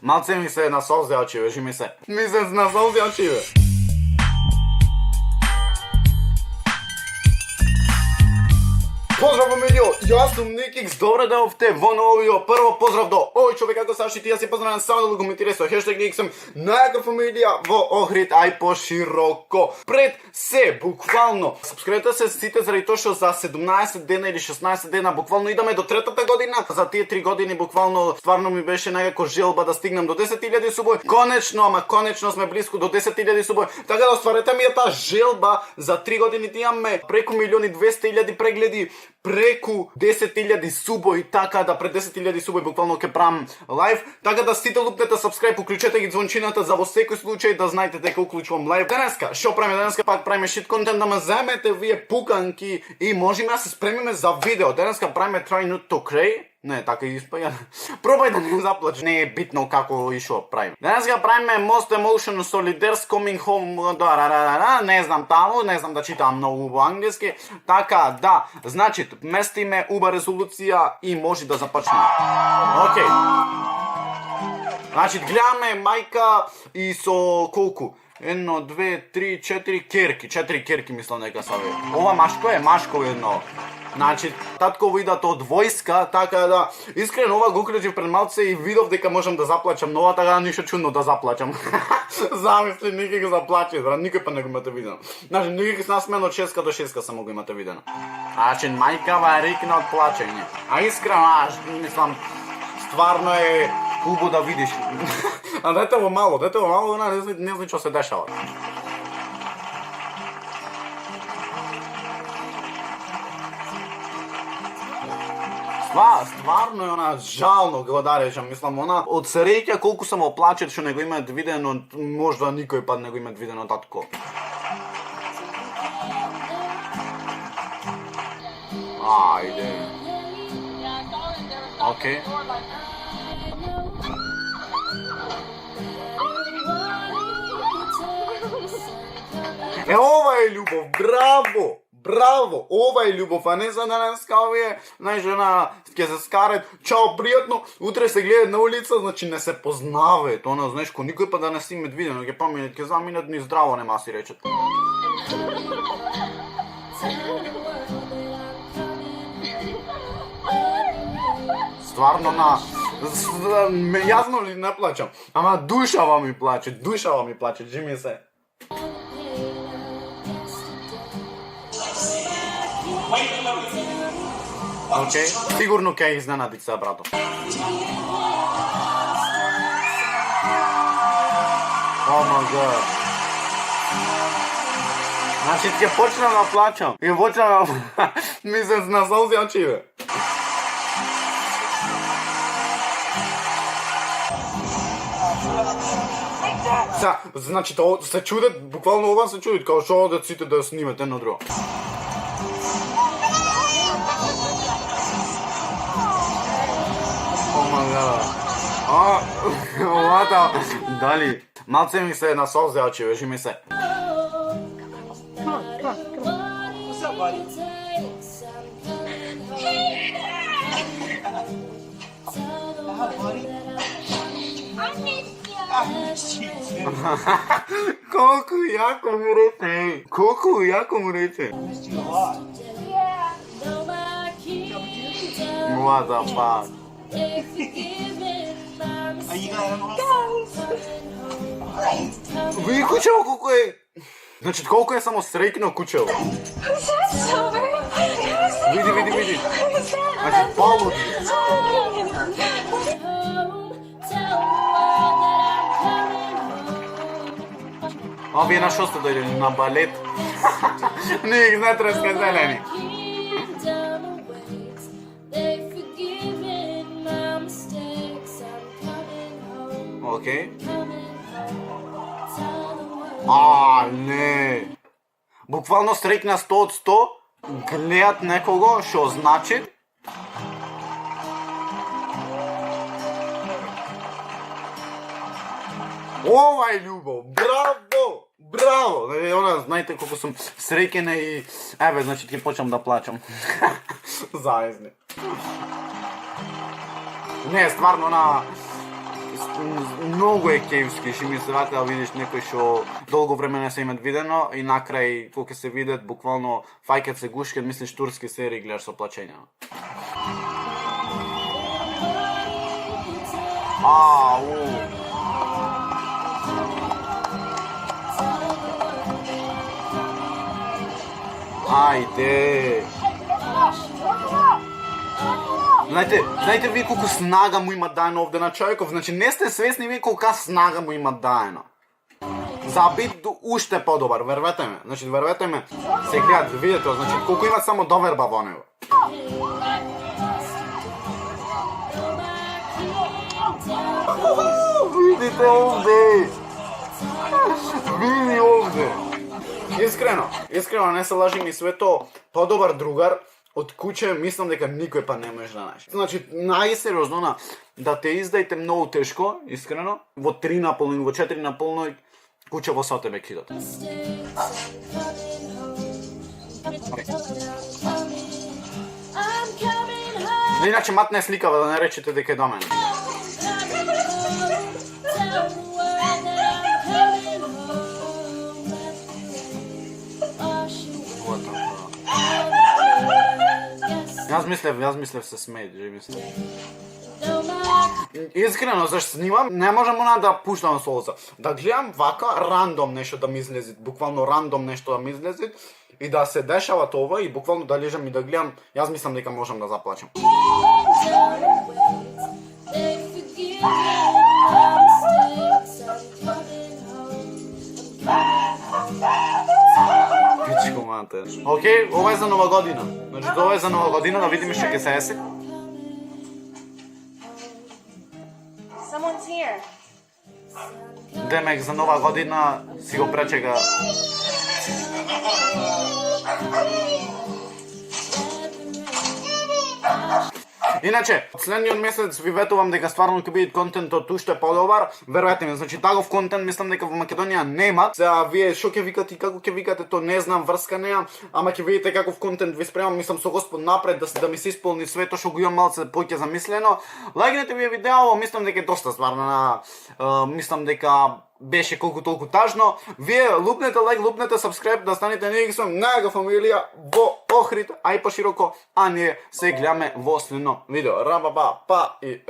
Малце ми се насолзя очи, жи ми се. Ми се насолзя очи, бе. Поздрав фамилио, јас сум Никикс, добре дојавте во ново видео. Прво поздрав до овој човек како Саши, ти ја си поздравам само да го коментираш со хештег Никиксом, најака фамилија во Охрид, ај пошироко. Пред се, буквално, сабскрибете се сите заради тоа што за 17 дена или 16 дена буквално идаме до третата година. За тие 3 години буквално стварно ми беше некако желба да стигнам до 10.000 субови. Конечно сме близко до 10.000 субови. Така да остварете ми е таа желба за 3 години да имаме преку 1.200.000 прегледи, преку 10.000 субови, така да пред 10.000 субови буквално ќе правам лайв, така да сите лупнете subscribe, уклучете ги звончината за во секој случај да знаете дека уклучувам лайв. Денеска, што правиме? Денеска пак правиме шит контент, да ме земете вие пуканки и можеме да се спремиме за видео. Денеска правиме Try Not To Cry. Не, така испаја. Пробај да не заплачеш. Не е битно како и шо правиме. Денеска правиме Most Emotional Soldiers Coming Home. Не знам таму, не знам да читам многу во англиски. Така, да. Значи, местиме уба резолуција и може да започнеме. Океј. Значи, гледаме мајка и со колку? 1, 2, 3, 4 керки. 4 керки мислам дека са ве. Ова машко е, машко едно. Значи, татко видат од војска, така да, искрено ова го уклучив пред малце и видов дека можам да заплачам, но ова така ништо чудно да заплачам. Замисли, никој го заплачи, никој па не го имате видено. Значи, никој с нас мен од 6 до 6 само го имате видено. Значи, мајкава рикна од плачење. А искрено, мислам, стварно е убаво да видиш. А дете во мало, не знам што се дешава. Стварно е она жално го да речам, мислам она од среќа колку само оплачет што не го имаат видено, можда никој пат не го имаат видено татко. Ајде. Океј. Е, ова е љубов, браво! Браво, ова е љубов, а не за денеска овие, знаеш, жена ќе се скарат, чао, пријатно, утре се гледат на улица, значи не се познаваат, она, знаеш, ко никој па да не си имат видено, ќе поминат, ќе заминат ни здраво, нема си речат. Стварно јасно ли не плачам, ама душава ми плаче, жи се. Океј, сигурно ќе изненади се, брато. О май гад. Значи ќе почнам да плачам. И почнам да ми се насолзи очи, бе. Значи, се чудат, буквално ова се чудат, као што одат сите да снимат едно друго. Овата, дали, малце ми се насолзи очи, вежи ми се. Колку јако му рече. What the fuck? Види кучево колко е... Значи, колко е само среќно кучево. Види. Значи, полуди. Овие на шо сте дојдели? На балет? Не, не треска зелени. Океј. Не. Буквално среќна 100 од 100, гледат некого, што значи ова е љубов, браво! Браво! Она, знаете колку сум среќен и... Еве, значи ќе почнам да плачам. Заезни. Не, стварно, многу е кејвски, ще ми се вака да видиш некој што долго време не се имат видено и на крај кога ќе се видат буквално фаќат се гушкат, мислиш турски серии гледаш со плачење. Ајде. Знаете вие колку снага му има дајно овде на човеков, значи не сте свесни вие колка снага му има дајно. За бит уште подобар, вервете ме. Значи вервете ме. Сега видите, значи колку има само доверба во него. Видите овде. Види овде. Искрено не се лажим и свето подобар другар од куќе, мислам дека никој па не може да најде. Значи, најсериозно да те издајте многу тешко, искрено, во 3 наполно, во 4 наполно, куќе во со тебе кидат. Иначе матне сликава да не речете дека е до мене. Јас мислев се смеј, же мислев. Искрено, зашто снимам, не можам она да пуштам солза. Да гледам вака рандом нешто да ми излезе, буквално рандом нешто да ми излезе и да се дешава тоа и буквално да лежам и да гледам, јас мислам дека можам да заплачам. Пичко мате. Океј, ова е за нова година. Значи, ова е за нова година, да видиме што ќе се еси. Someone's here. Демек за нова година си го пречека. Иначе, следниот месец ви ветувам дека стварно ќе биде контентот уште подобар. Верувате ми, значи таков контент мислам дека во Македонија нема. Сега вие што ќе викате и како ќе викате, то не знам, врска неам, ама ќе видите каков контент ви спремам, мислам со Господ напред да ми се исполни свето што го имам малце поќе замислено. Лајкнете ми видео, мислам дека е доста стварно мислам дека беше колку толку тажно. Вие лупнете лайк, лупнете subscribe да станете нејаква најга фамилија во Охрид, а и пошироко, а ние се гледаме во следно видео. Рабаба, па и